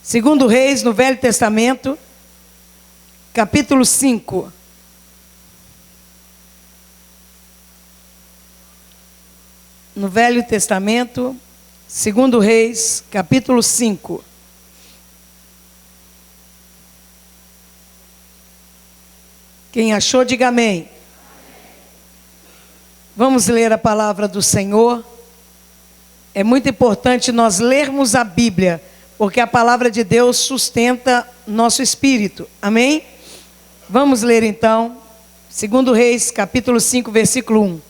Segundo Reis, no Velho Testamento, capítulo 5. No Velho Testamento, segundo Reis, capítulo 5. Quem achou, diga amém. Vamos ler a palavra do Senhor. É muito importante nós lermos a Bíblia, porque a palavra de Deus sustenta nosso espírito. Amém? Vamos ler então, segundo Reis, capítulo 5, versículo 1.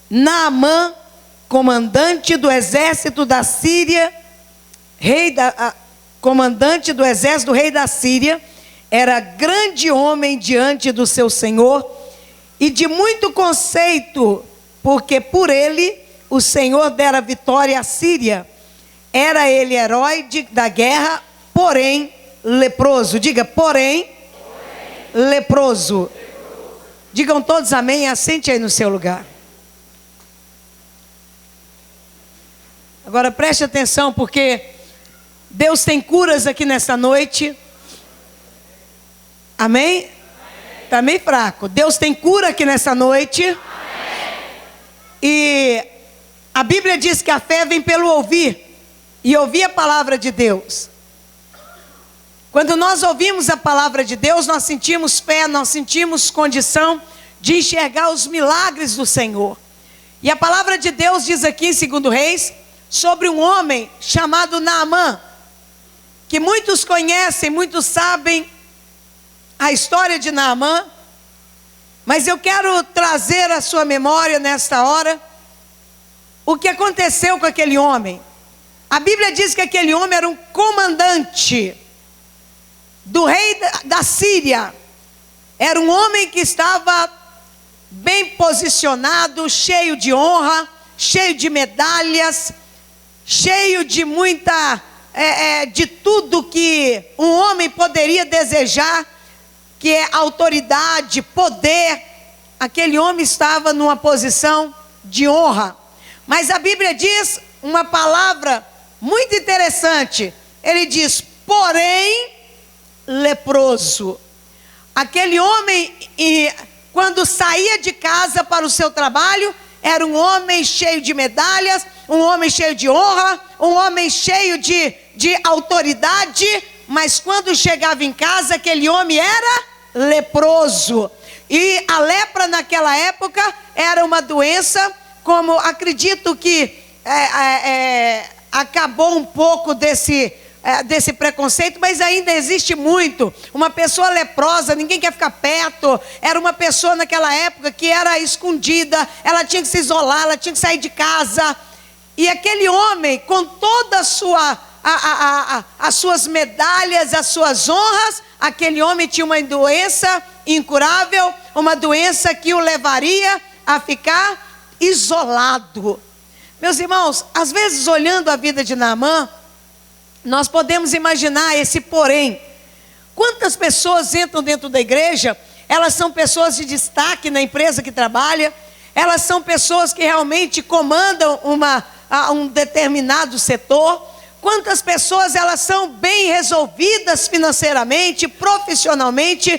Naamã, comandante do exército da Síria, comandante do exército do rei da Síria, era grande homem diante do seu senhor e de muito conceito, porque por ele o Senhor dera vitória à Síria. Era ele herói da guerra, porém leproso. Diga, porém leproso. Digam todos amém, assente aí no seu lugar. Agora preste atenção, porque Deus tem curas aqui nesta noite. Amém? Está meio fraco. Deus tem cura aqui nessa noite. Amém. E a Bíblia diz que a fé vem pelo ouvir. E ouvir a palavra de Deus. Quando nós ouvimos a palavra de Deus, nós sentimos fé, nós sentimos condição de enxergar os milagres do Senhor. E a palavra de Deus diz aqui em 2 Reis, sobre um homem chamado Naamã, que muitos conhecem, muitos sabem a história de Naamã, mas eu quero trazer à sua memória nesta hora o que aconteceu com aquele homem. A Bíblia diz que aquele homem era um comandante do rei da Síria. Era um homem que estava bem posicionado, cheio de honra, cheio de medalhas, cheio de de tudo que um homem poderia desejar, que é autoridade, poder. Aquele homem estava numa posição de honra. Mas a Bíblia diz uma palavra muito interessante. Ele diz, porém leproso. Aquele homem, quando saía de casa para o seu trabalho, era um homem cheio de medalhas, um homem cheio de honra, um homem cheio de autoridade, mas quando chegava em casa, aquele homem era leproso. E a lepra naquela época era uma doença, como acredito que acabou um pouco desse preconceito, mas ainda existe muito. Uma pessoa leprosa, ninguém quer ficar perto. Era uma pessoa naquela época que era escondida, ela tinha que se isolar, ela tinha que sair de casa. E aquele homem, com toda as suas medalhas, as suas honras, aquele homem tinha uma doença incurável, uma doença que o levaria a ficar isolado. Meus irmãos, às vezes olhando a vida de Naamã, nós podemos imaginar esse porém. Quantas pessoas entram dentro da igreja, elas são pessoas de destaque na empresa que trabalha, elas são pessoas que realmente comandam um determinado setor. Quantas pessoas elas são bem resolvidas financeiramente, profissionalmente,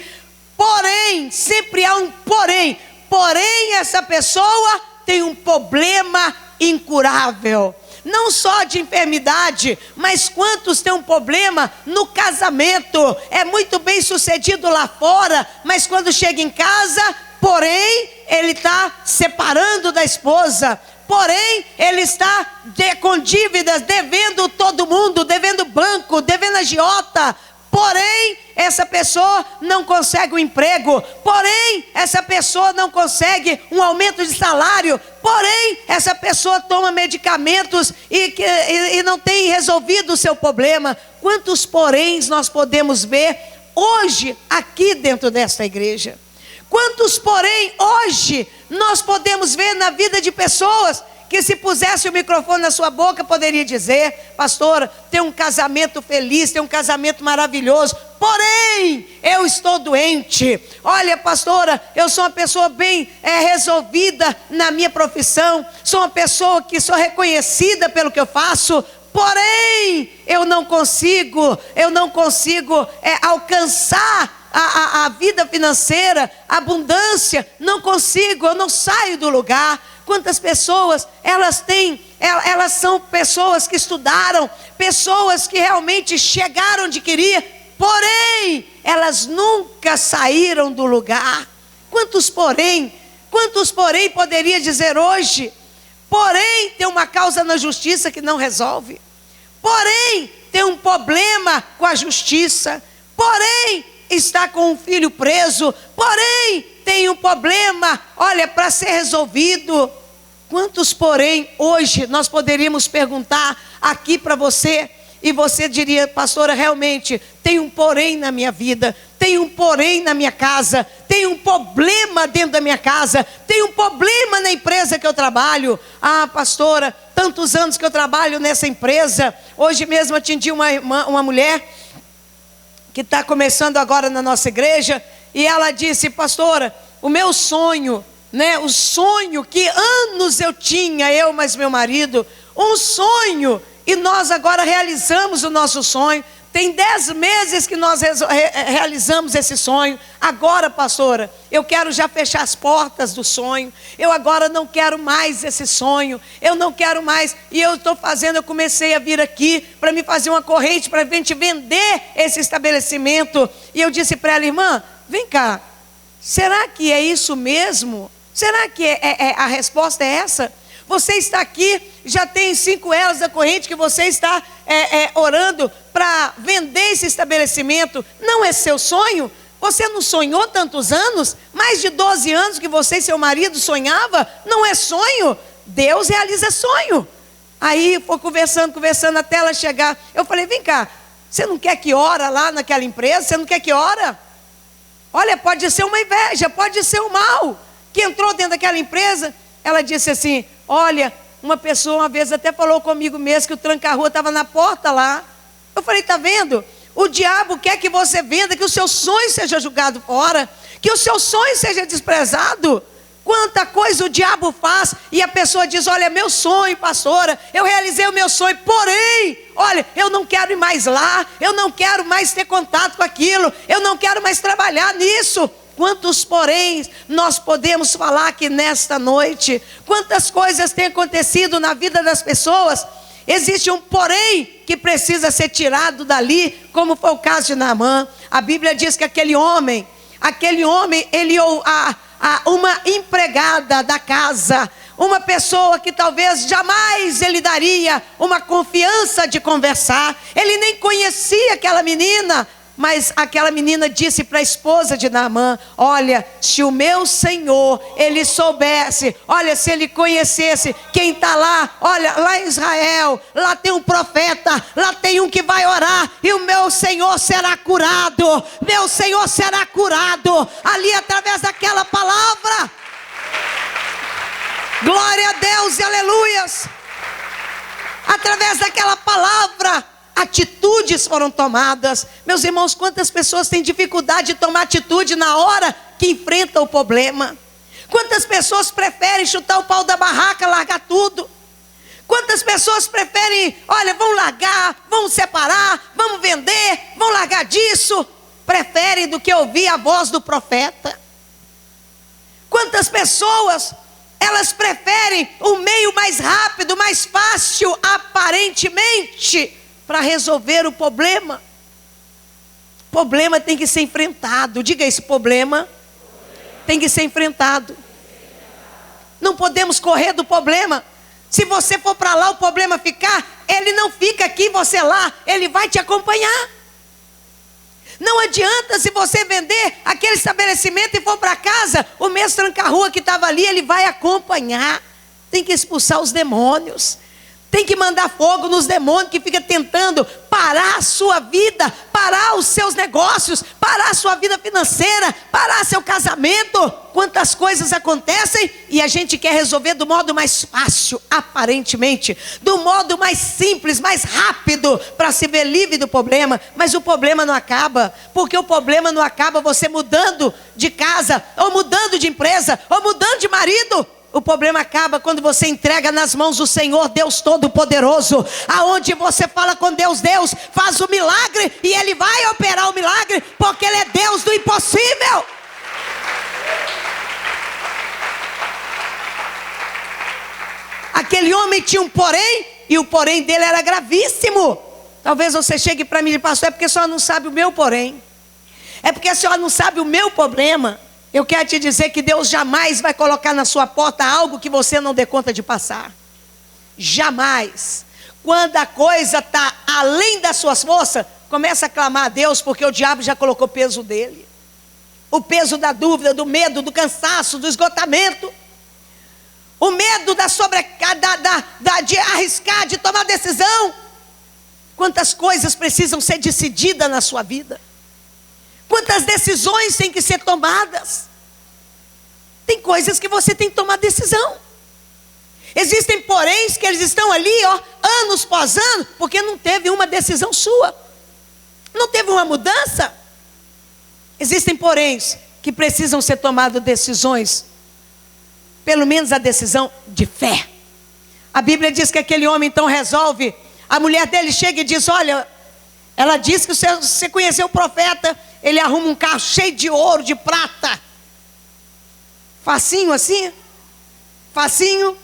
porém, sempre há um porém. Porém, essa pessoa tem um problema incurável. Não só de enfermidade, mas quantos têm um problema no casamento? É muito bem sucedido lá fora, mas quando chega em casa, porém, ele está separando da esposa. Porém, ele está com dívidas, devendo todo mundo, devendo banco, devendo agiota. Porém, essa pessoa não consegue um emprego. Porém, essa pessoa não consegue um aumento de salário. Porém, essa pessoa toma medicamentos e não tem resolvido o seu problema. Quantos poréns nós podemos ver hoje aqui dentro desta igreja? Quantos porém hoje nós podemos ver na vida de pessoas que se pusesse o microfone na sua boca poderia dizer: pastora, tem um casamento feliz, tem um casamento maravilhoso, porém eu estou doente. Olha, pastora, eu sou uma pessoa bem resolvida na minha profissão, sou uma pessoa que sou reconhecida pelo que eu faço, porém eu não consigo alcançar a vida financeira, a abundância, não consigo, eu não saio do lugar. Quantas pessoas, elas são pessoas que estudaram, pessoas que realmente chegaram onde queria, porém, elas nunca saíram do lugar. Quantos porém poderia dizer hoje? Porém, tem uma causa na justiça que não resolve, porém, tem um problema com a justiça, porém, está com um filho preso, porém tem um problema, olha, para ser resolvido. Quantos porém hoje nós poderíamos perguntar aqui para você, e você diria: pastora, realmente tem um porém na minha vida, tem um porém na minha casa, tem um problema dentro da minha casa, tem um problema na empresa que eu trabalho. Ah, pastora, tantos anos que eu trabalho nessa empresa. Hoje mesmo atendi uma mulher que está começando agora na nossa igreja, e ela disse: pastora, o meu sonho, o sonho que anos eu tinha, eu mais meu marido, um sonho, e nós agora realizamos o nosso sonho. Tem 10 meses que nós realizamos esse sonho. Agora, pastora, eu quero já fechar as portas do sonho. Eu agora não quero mais esse sonho. Eu não quero mais. E eu comecei a vir aqui para me fazer uma corrente, para a gente vender esse estabelecimento. E eu disse para ela: irmã, vem cá, será que é isso mesmo? Será que a resposta é essa? Você está aqui, já tem 5 elas da corrente que você está orando para vender esse estabelecimento. Não é seu sonho? Você não sonhou tantos anos? Mais de 12 anos que você e seu marido sonhava? Não é sonho? Deus realiza sonho. Aí foi conversando até ela chegar. Eu falei: vem cá, você não quer que ora lá naquela empresa? Você não quer que ora? Olha, pode ser uma inveja, pode ser um mal que entrou dentro daquela empresa. Ela disse assim: olha, uma pessoa uma vez até falou comigo mesmo que o tranca-rua estava na porta lá. Eu falei: está vendo? O diabo quer que você venda, que o seu sonho seja jogado fora, que o seu sonho seja desprezado. Quanta coisa o diabo faz, e a pessoa diz: olha, meu sonho, pastora, eu realizei o meu sonho, porém, olha, eu não quero ir mais lá, eu não quero mais ter contato com aquilo, eu não quero mais trabalhar nisso. Quantos porém nós podemos falar aqui nesta noite? Quantas coisas têm acontecido na vida das pessoas? Existe um porém que precisa ser tirado dali, como foi o caso de Naamã. A Bíblia diz que aquele homem, uma empregada da casa, uma pessoa que talvez jamais ele daria uma confiança de conversar, ele nem conhecia aquela menina, mas aquela menina disse para a esposa de Naamã: olha, se o meu Senhor, ele soubesse, olha, se ele conhecesse quem está lá, olha, lá em Israel, lá tem um profeta, lá tem um que vai orar, e o meu Senhor será curado, meu Senhor será curado, ali através daquela palavra. Glória a Deus e aleluias. Através daquela palavra, atitudes foram tomadas. Meus irmãos, quantas pessoas têm dificuldade de tomar atitude na hora que enfrentam o problema? Quantas pessoas preferem chutar o pau da barraca, largar tudo? Quantas pessoas preferem, olha, vão largar, vão separar, vamos vender, vão largar disso, preferem do que ouvir a voz do profeta? Quantas pessoas, elas preferem o meio mais rápido, mais fácil, aparentemente, para resolver o problema? O problema tem que ser enfrentado. Diga esse problema tem que ser enfrentado. Não podemos correr do problema. Se você for para lá, o problema ficar, ele não fica aqui, você lá, ele vai te acompanhar. Não adianta, se você vender aquele estabelecimento e for para casa, o mesmo tranca-rua que estava ali, ele vai acompanhar. Tem que expulsar os demônios. Tem que mandar fogo nos demônios que ficam tentando parar a sua vida, parar os seus negócios, parar a sua vida financeira, parar seu casamento. Quantas coisas acontecem e a gente quer resolver do modo mais fácil, aparentemente, do modo mais simples, mais rápido, para se ver livre do problema. Mas o problema não acaba, porque o problema não acaba você mudando de casa, ou mudando de empresa, ou mudando de marido. O problema acaba quando você entrega nas mãos do Senhor, Deus Todo-Poderoso, aonde você fala com Deus: Deus, faz o milagre, e Ele vai operar o milagre, porque Ele é Deus do impossível. Aquele homem tinha um porém, e o porém dele era gravíssimo. Talvez você chegue para mim e diga: pastor, é porque a senhora não sabe o meu porém, é porque a senhora não sabe o meu problema. Eu quero te dizer que Deus jamais vai colocar na sua porta algo que você não dê conta de passar. Jamais. Quando a coisa está além das suas forças, começa a clamar a Deus, porque o diabo já colocou peso dele. O peso da dúvida, do medo, do cansaço, do esgotamento. O medo da sobrecarga, de arriscar, de tomar decisão. Quantas coisas precisam ser decididas na sua vida? Quantas decisões têm que ser tomadas? Tem coisas que você tem que tomar decisão. Existem poréns que eles estão ali, anos após ano, porque não teve uma decisão sua. Não teve uma mudança. Existem poréns que precisam ser tomadas decisões, pelo menos a decisão de fé. A Bíblia diz que aquele homem então resolve. A mulher dele chega e diz: olha, ela diz que você conheceu o profeta. Ele arruma um carro cheio de ouro, de prata. Facinho assim. Facinho.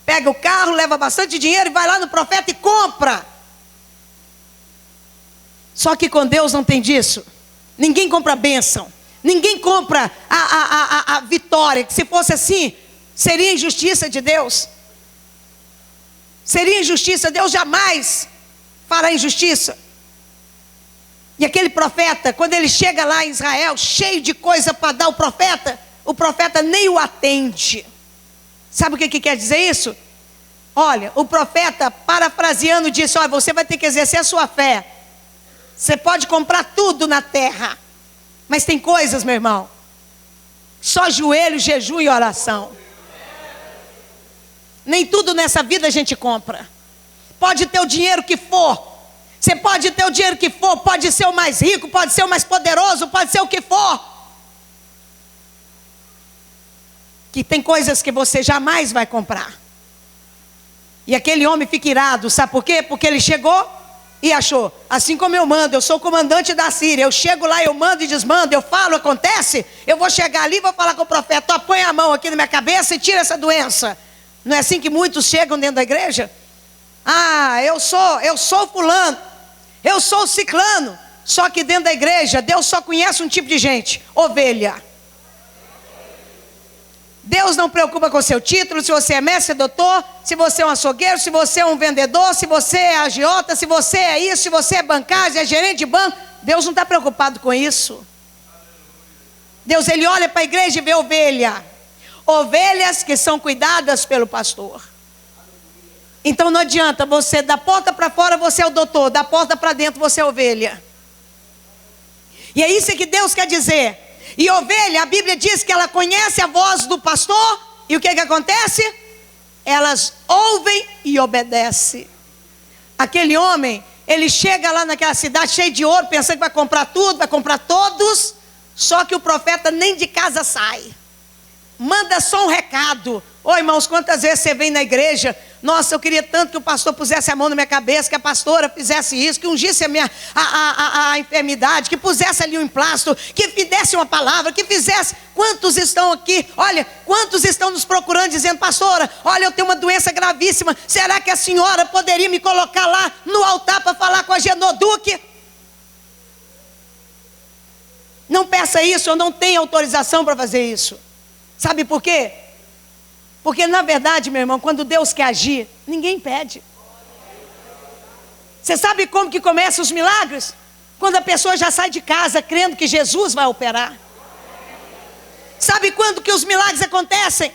Pega o carro, leva bastante dinheiro e vai lá no profeta e compra. Só que com Deus não tem disso. Ninguém compra a bênção. Ninguém compra a vitória. Que se fosse assim, seria injustiça de Deus. Seria injustiça. Deus jamais fará injustiça. E aquele profeta, quando ele chega lá em Israel, cheio de coisa para dar o profeta nem o atende. Sabe o que quer dizer isso? Olha, o profeta, parafraseando, disse: olha, você vai ter que exercer a sua fé. Você pode comprar tudo na terra, mas tem coisas, meu irmão, só joelho, jejum e oração. Nem tudo nessa vida a gente compra. Pode ter o dinheiro que for. Você pode ter o dinheiro que for, pode ser o mais rico, pode ser o mais poderoso, pode ser o que for. Que tem coisas que você jamais vai comprar. E aquele homem fica irado, sabe por quê? Porque ele chegou e achou: assim como eu mando, eu sou o comandante da Síria, eu chego lá, eu mando e desmando, eu falo, acontece, eu vou chegar ali e vou falar com o profeta: põe a mão aqui na minha cabeça e tira essa doença. Não é assim que muitos chegam dentro da igreja? Ah, eu sou fulano, eu sou ciclano. Só que dentro da igreja, Deus só conhece um tipo de gente: ovelha. Deus não preocupa com o seu título, se você é mestre, doutor, se você é um açougueiro, se você é um vendedor, se você é agiota, se você é isso, se você é bancário, é gerente de banco. Deus não está preocupado com isso. Deus, ele olha para a igreja e vê ovelha. Ovelhas que são cuidadas pelo pastor. Então não adianta você, da porta para fora você é o doutor, da porta para dentro você é ovelha. E é isso que Deus quer dizer. E ovelha, a Bíblia diz que ela conhece a voz do pastor. E o que acontece? Elas ouvem e obedecem. Aquele homem, ele chega lá naquela cidade cheio de ouro, pensando que vai comprar tudo, vai comprar todos. Só que o profeta nem de casa sai. Manda só um recado. Ô irmãos, quantas vezes você vem na igreja: nossa, eu queria tanto que o pastor pusesse a mão na minha cabeça, que a pastora fizesse isso, que ungisse a enfermidade, que pusesse ali um emplasto, que desse uma palavra, que fizesse. Quantos estão aqui? Olha, quantos estão nos procurando dizendo: pastora, olha, eu tenho uma doença gravíssima, será que a senhora poderia me colocar lá no altar para falar com a Genoduque? Não peça isso, eu não tenho autorização para fazer isso. Sabe por quê? Porque na verdade, meu irmão, quando Deus quer agir, ninguém pede. Você sabe como que começam os milagres? Quando a pessoa já sai de casa crendo que Jesus vai operar. Sabe quando que os milagres acontecem?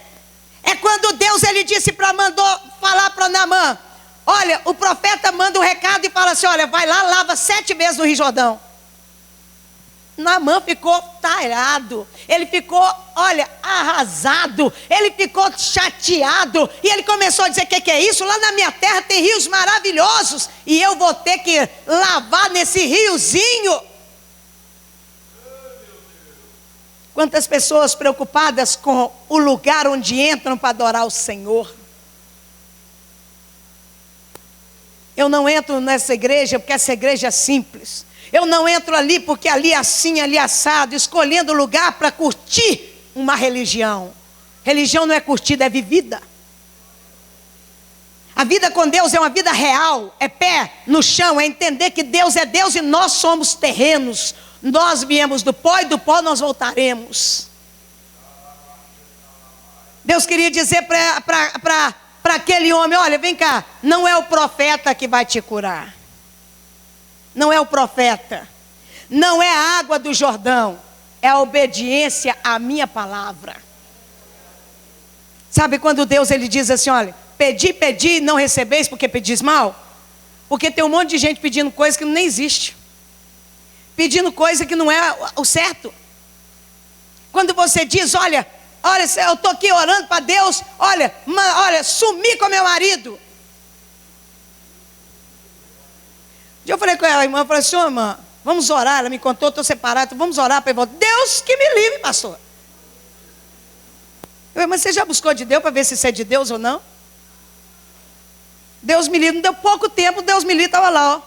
É quando Deus, ele disse mandou falar para Naamã: olha, o profeta manda um recado e fala fala assim, olha, vai lá, lava 7 vezes no Rio Jordão. Naamã ficou talhado, ele ficou, olha, arrasado, ele ficou chateado, e ele começou a dizer, que é isso? Lá na minha terra tem rios maravilhosos, e eu vou ter que lavar nesse riozinho. Quantas pessoas preocupadas com o lugar onde entram para adorar o Senhor. Eu não entro nessa igreja porque essa igreja é simples. Eu não entro ali porque ali é assim, ali é assado, escolhendo lugar para curtir uma religião. Religião não é curtida, é vivida. A vida com Deus é uma vida real, é pé no chão, é entender que Deus é Deus e nós somos terrenos. Nós viemos do pó e do pó nós voltaremos. Deus queria dizer para aquele homem, olha, vem cá, não é o profeta que vai te curar. Não é o profeta, não é a água do Jordão, é a obediência à minha palavra. Sabe quando Deus ele diz assim, olha, pedi, pedi, não recebeis porque pedis mal? Porque tem um monte de gente pedindo coisa que nem existe, pedindo coisa que não é o certo. Quando você diz, olha, eu estou aqui orando para Deus, olha, sumi com meu marido. Eu falei com ela, a irmã, eu falei assim, irmã, vamos orar. Ela me contou, estou separado, vamos orar para ele voltar. Deus que me livre, pastor. Eu falei, mas você já buscou de Deus para ver se isso é de Deus ou não? Deus me livre, não deu pouco tempo, Deus me livre, estava lá, ó,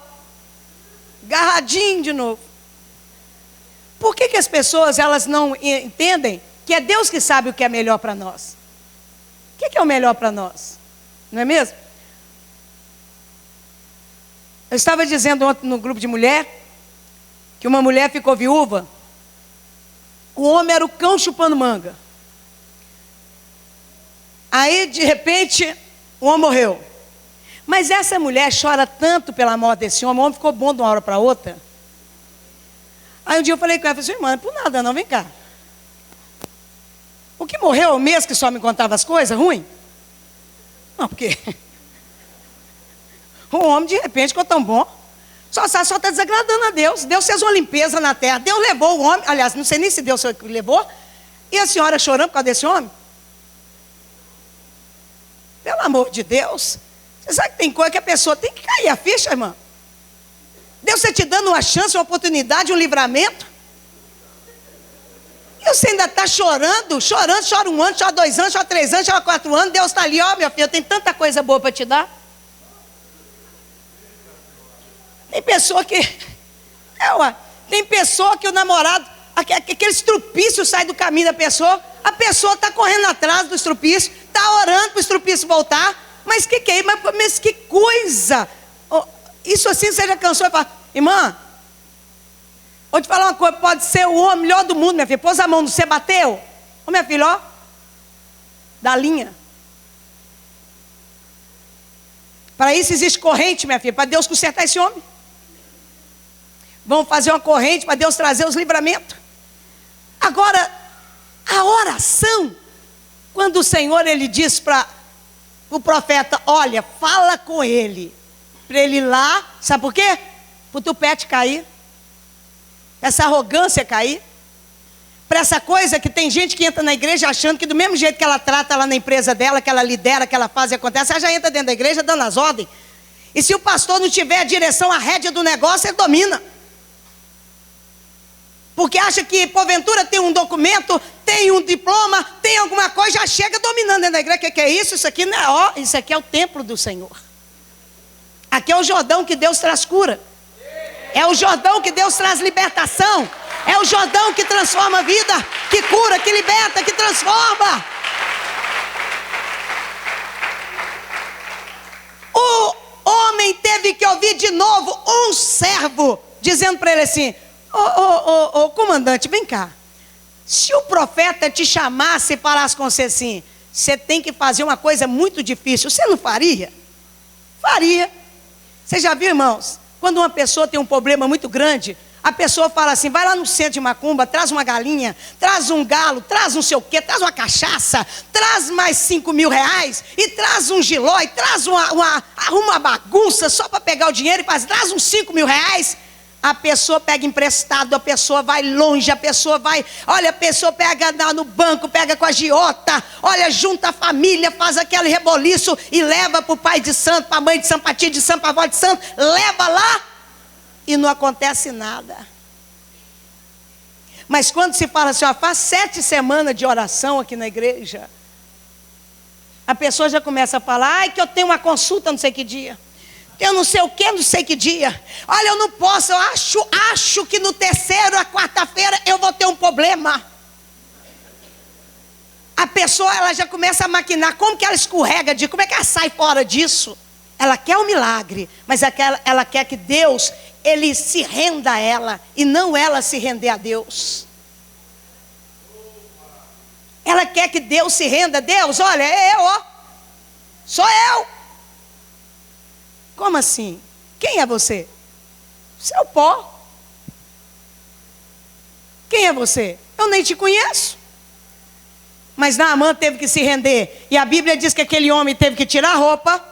agarradinho de novo. Por que as pessoas, elas não entendem que é Deus que sabe o que é melhor para nós? O que é o melhor para nós? Não é mesmo? Eu estava dizendo ontem no grupo de mulher, que uma mulher ficou viúva, o homem era o cão chupando manga. Aí, de repente, o homem morreu. Mas essa mulher chora tanto pela morte desse homem, o homem ficou bom de uma hora para outra. Aí um dia eu falei com ela, falei assim, irmã, não é por nada não, vem cá. O que morreu é o mesmo que só me contava as coisas, ruim? Não, porque o homem de repente ficou tão bom, só está desagradando a Deus. Deus fez uma limpeza na terra, Deus levou o homem, aliás, não sei nem se Deus levou, e a senhora chorando por causa desse homem? Pelo amor de Deus, você sabe que tem coisa que a pessoa tem que cair a ficha, irmã? Deus está te dando uma chance, uma oportunidade, um livramento. E você ainda está chorando, chora 1 ano, chora 2 anos, chora 3 anos, chora 4 anos. Deus está ali, ó, meu filho, tem tanta coisa boa para te dar. Tem pessoa que, tem pessoa que o namorado, aquele estrupício sai do caminho da pessoa, a pessoa está correndo atrás do estrupício, está orando para o estrupício voltar, mas que é? Mas que coisa! Isso assim você já cansou e fala, irmã, vou te falar uma coisa, pode ser o homem melhor do mundo, minha filha, pôs a mão no você, bateu, ô minha filha, ó, da linha. Para isso existe corrente, minha filha, para Deus consertar esse homem. Vamos fazer uma corrente para Deus trazer os livramentos. Agora, a oração, quando o Senhor ele diz para o profeta, olha, fala com ele, para ele ir lá, sabe por quê? Para o tupete cair, essa arrogância cair, para essa coisa que tem gente que entra na igreja achando que do mesmo jeito que ela trata lá na empresa dela, que ela lidera, que ela faz e acontece, ela já entra dentro da igreja dando as ordens. E se o pastor não tiver a direção, a rédea do negócio, ele domina. Porque acha que porventura tem um documento, tem um diploma, tem alguma coisa, já chega dominando dentro da igreja. O que é isso? Isso aqui não é, ó, isso aqui é o templo do Senhor. Aqui é o Jordão que Deus traz cura. É o Jordão que Deus traz libertação. É o Jordão que transforma a vida, que cura, que liberta, que transforma. O homem teve que ouvir de novo um servo dizendo para ele assim, ô comandante, vem cá. Se o profeta te chamasse e falasse com você assim, você tem que fazer uma coisa muito difícil, você não faria? Faria. Você já viu, irmãos? Quando uma pessoa tem um problema muito grande, A pessoa fala assim, vai lá no centro de macumba, traz uma galinha, traz um galo, traz não sei o quê, traz uma cachaça, traz mais 5 mil reais, e traz um giló, e traz uma bagunça só para pegar o dinheiro, e traz uns 5 mil reais. A pessoa pega emprestado, a pessoa vai longe, a pessoa pega no banco, pega com a agiota, olha, junta a família, faz aquele reboliço e leva para o pai de santo, para a mãe de santo, para a tia de santo, para a avó de santo, leva lá e não acontece nada. Mas quando se fala assim, ó, faz 7 semanas de oração aqui na igreja, a pessoa já começa a falar, ai que eu tenho uma consulta não sei que dia. Eu não sei o que, não sei que dia. Olha, eu não posso, eu acho que no terceiro, a quarta-feira, eu vou ter um problema. A pessoa, ela já começa a maquinar, como que ela escorrega como é que ela sai fora disso? Ela quer um milagre, mas ela quer que Deus, Ele se renda a ela, e não ela se render a Deus. Ela quer que Deus se renda a Deus, olha, é eu, ó, sou eu. Como assim? Quem é você? Você é o pó. Quem é você? Eu nem te conheço. Mas Naamã teve que se render. E a Bíblia diz que aquele homem teve que tirar a roupa,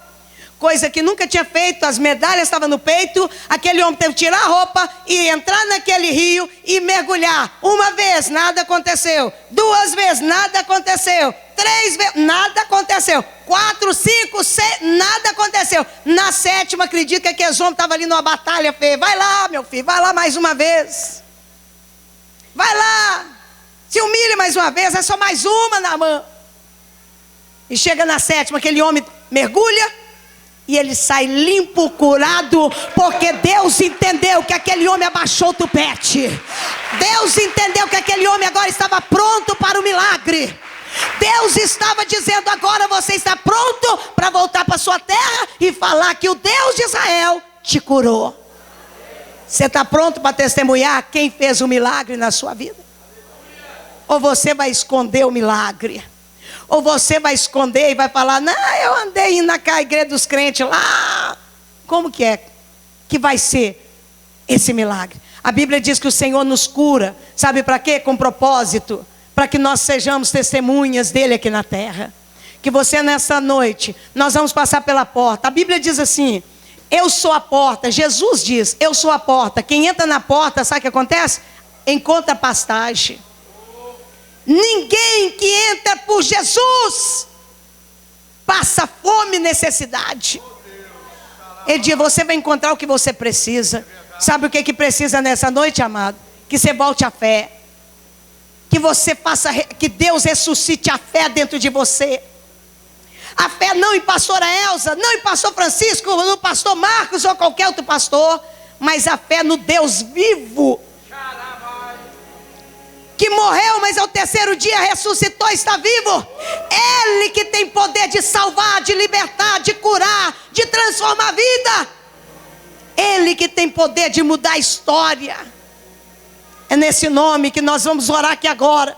coisa que nunca tinha feito, as medalhas estavam no peito. Aquele homem teve que tirar a roupa e entrar naquele rio e mergulhar. 1 vez, nada aconteceu. 2 vezes, nada aconteceu. 3 vezes, nada aconteceu. 4, 5, 6, nada aconteceu. Na 7ª, acredito que aquele homem estava ali numa batalha feia. Vai lá, meu filho, vai lá mais uma vez. Vai lá. Se humilhe mais uma vez, é só mais uma, Naamã. E chega na 7ª, aquele homem mergulha. E ele sai limpo, curado, porque Deus entendeu que aquele homem abaixou o tupete. Deus entendeu que aquele homem agora estava pronto para o milagre. Deus estava dizendo, agora você está pronto para voltar para sua terra e falar que o Deus de Israel te curou. Você está pronto para testemunhar quem fez o milagre na sua vida? Ou você vai esconder o milagre? Ou você vai esconder e vai falar, não, eu andei indo na igreja dos crentes lá. Como que é que vai ser esse milagre? A Bíblia diz que o Senhor nos cura. Sabe para quê? Com propósito. Para que nós sejamos testemunhas dele aqui na terra. Que você nessa noite, nós vamos passar pela porta. A Bíblia diz assim, eu sou a porta. Jesus diz, eu sou a porta. Quem entra na porta, sabe o que acontece? Encontra pastagem. Ninguém que entra por Jesus passa fome e necessidade. Ele diz, você vai encontrar o que você precisa. Sabe o que precisa nessa noite, amado? Que você volte à fé. Que você faça, que Deus ressuscite a fé dentro de você. A fé não em pastora Elza, não em pastor Francisco, no pastor Marcos ou qualquer outro pastor, mas a fé no Deus vivo, que morreu, mas ao terceiro dia ressuscitou, está vivo. Ele que tem poder de salvar, de libertar, de curar, de transformar a vida. Ele que tem poder de mudar a história. É nesse nome que nós vamos orar aqui agora.